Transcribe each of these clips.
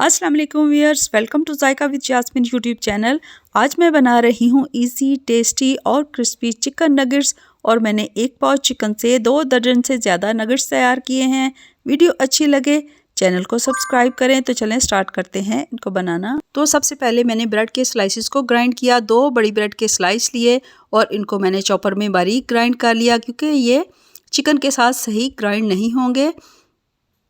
अस्सलाम वालेकुम viewers, welcome to Zaika with Jasmine YouTube channel. आज मैं बना रही हूँ इजी, टेस्टी और क्रिस्पी चिकन नगेट्स और मैंने 1 पाव चिकन से 2 दर्जन से ज़्यादा नगेट्स तैयार किए हैं। वीडियो अच्छी लगे चैनल को सब्सक्राइब करें। तो चलें स्टार्ट करते हैं इनको बनाना। तो सबसे पहले मैंने ब्रेड के स्लाइसिस को ग्राइंड किया। 2 बड़ी ब्रेड के स्लाइस लिए और इनको मैंने चॉपर में बारीक ग्राइंड कर लिया क्योंकि ये चिकन के साथ सही ग्राइंड नहीं होंगे।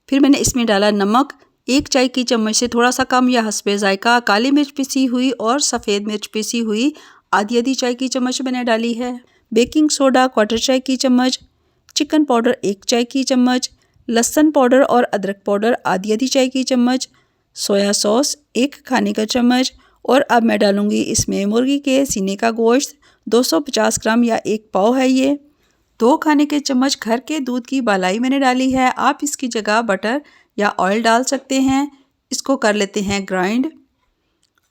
फिर मैंने इसमें डाला नमक, 1 चाय की चम्मच से थोड़ा सा कम या हस्बे जायका, काली मिर्च पिसी हुई और सफ़ेद मिर्च पिसी हुई आधी चाय की चम्मच मैंने डाली है। बेकिंग सोडा 1/4 चाय की चम्मच, चिकन पाउडर 1 चाय की चम्मच, लहसुन पाउडर और अदरक पाउडर आधी चाय की चम्मच, सोया सॉस 1 खाने का चम्मच और अब मैं डालूँगी इसमें मुर्गी के सीने का गोश्त 250 ग्राम या 1 पाव है ये। 2 खाने के चम्मच घर के दूध की बालाई मैंने डाली है। आप इसकी जगह बटर या ऑयल डाल सकते हैं। इसको कर लेते हैं ग्राइंड।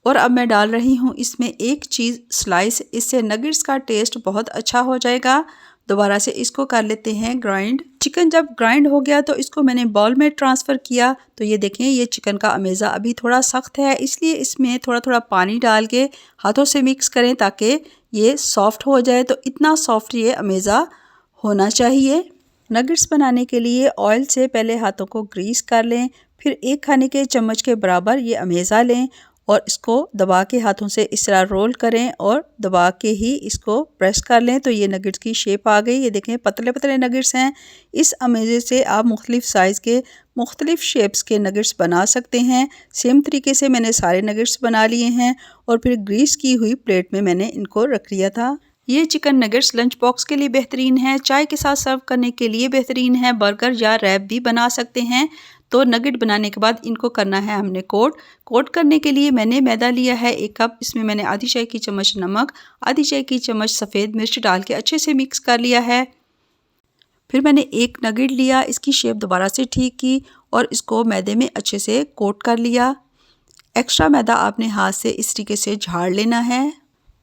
और अब मैं डाल रही हूँ इसमें 1 चीज़ स्लाइस, इससे नगेट्स का टेस्ट बहुत अच्छा हो जाएगा। दोबारा से इसको कर लेते हैं ग्राइंड। चिकन जब ग्राइंड हो गया तो इसको मैंने बाउल में ट्रांसफ़र किया। तो ये देखें, ये चिकन का अमेज़ा अभी थोड़ा सख्त है, इसलिए इसमें थोड़ा पानी डाल के हाथों से मिक्स करें ताकि ये सॉफ्ट हो जाए। तो इतना सॉफ्ट ये अमेज़ा होना चाहिए। नगेट्स बनाने के लिए ऑयल से पहले हाथों को ग्रीस कर लें, फिर 1 खाने के चम्मच के बराबर ये अमेज़ा लें और इसको दबा के हाथों से इस तरह रोल करें और दबा के ही इसको प्रेस कर लें। तो ये नगेट्स की शेप आ गई। ये देखें, पतले पतले नगेट्स हैं। इस अमेज़े से आप मुख्तलिफ़ साइज़ के मुख्तलिफ़ शेप्स के नगेट्स बना सकते हैं। सेम तरीके से मैंने सारे नगेट्स बना लिए हैं और फिर ग्रीस की हुई प्लेट में मैंने इनको रख लिया था। ये चिकन नगेट्स लंच बॉक्स के लिए बेहतरीन है, चाय के साथ सर्व करने के लिए बेहतरीन है, बर्गर या रैप भी बना सकते हैं। तो नगेट बनाने के बाद इनको करना है हमने कोट करने के लिए मैंने मैदा लिया है 1 कप। इसमें मैंने आधी चाय की चम्मच नमक, आधी चाय की चम्मच सफ़ेद मिर्च डाल के अच्छे से मिक्स कर लिया है। फिर मैंने 1 नगेट लिया, इसकी शेप दोबारा से ठीक की और इसको मैदे में अच्छे से कोट कर लिया। एक्स्ट्रा मैदा आपने हाथ से इस तरीके से झाड़ लेना है।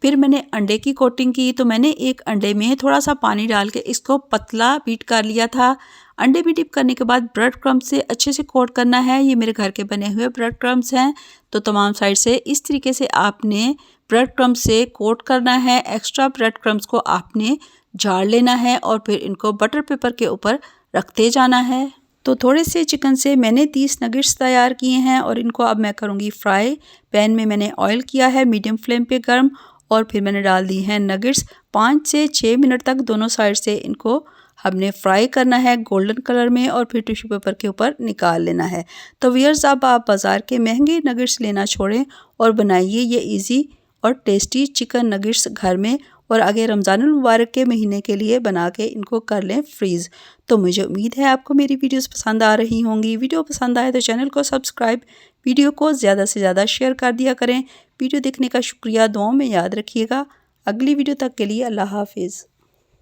फिर मैंने अंडे की कोटिंग की। तो मैंने 1 अंडे में थोड़ा सा पानी डाल के इसको पतला बीट कर लिया था। अंडे में डिप करने के बाद ब्रेड क्रम्स से अच्छे से कोट करना है। ये मेरे घर के बने हुए ब्रेड क्रम्स हैं। तो तमाम साइड से इस तरीके से आपने ब्रेड क्रम्स से कोट करना है। एक्स्ट्रा ब्रेड क्रम्स को आपने झाड़ लेना है और फिर इनको बटर पेपर के ऊपर रखते जाना है। तो थोड़े से चिकन से मैंने 30 नगेट्स तैयार किए हैं और इनको अब मैं करूँगी फ्राई। पैन में मैंने ऑयल किया है मीडियम फ्लेम पे गर्म और फिर मैंने डाल दी हैं नगेट्स। 5 से 6 मिनट तक दोनों साइड से इनको हमने फ्राई करना है गोल्डन कलर में और फिर टिश्यू पेपर के ऊपर निकाल लेना है। तो व्यूअर्स, अब आप बाज़ार के महंगे नगेट्स लेना छोड़ें और बनाइए ये इजी और टेस्टी चिकन नगेट्स घर में और आगे रमज़ानुल मुबारक के महीने के लिए बना के इनको कर लें फ्रीज़। तो मुझे उम्मीद है आपको मेरी वीडियोस पसंद आ रही होंगी। वीडियो पसंद आए तो चैनल को सब्सक्राइब, वीडियो को ज़्यादा से ज़्यादा शेयर कर दिया करें। वीडियो देखने का शुक्रिया, दुआओं में याद रखिएगा। अगली वीडियो तक के लिए अल्लाह हाफिज़।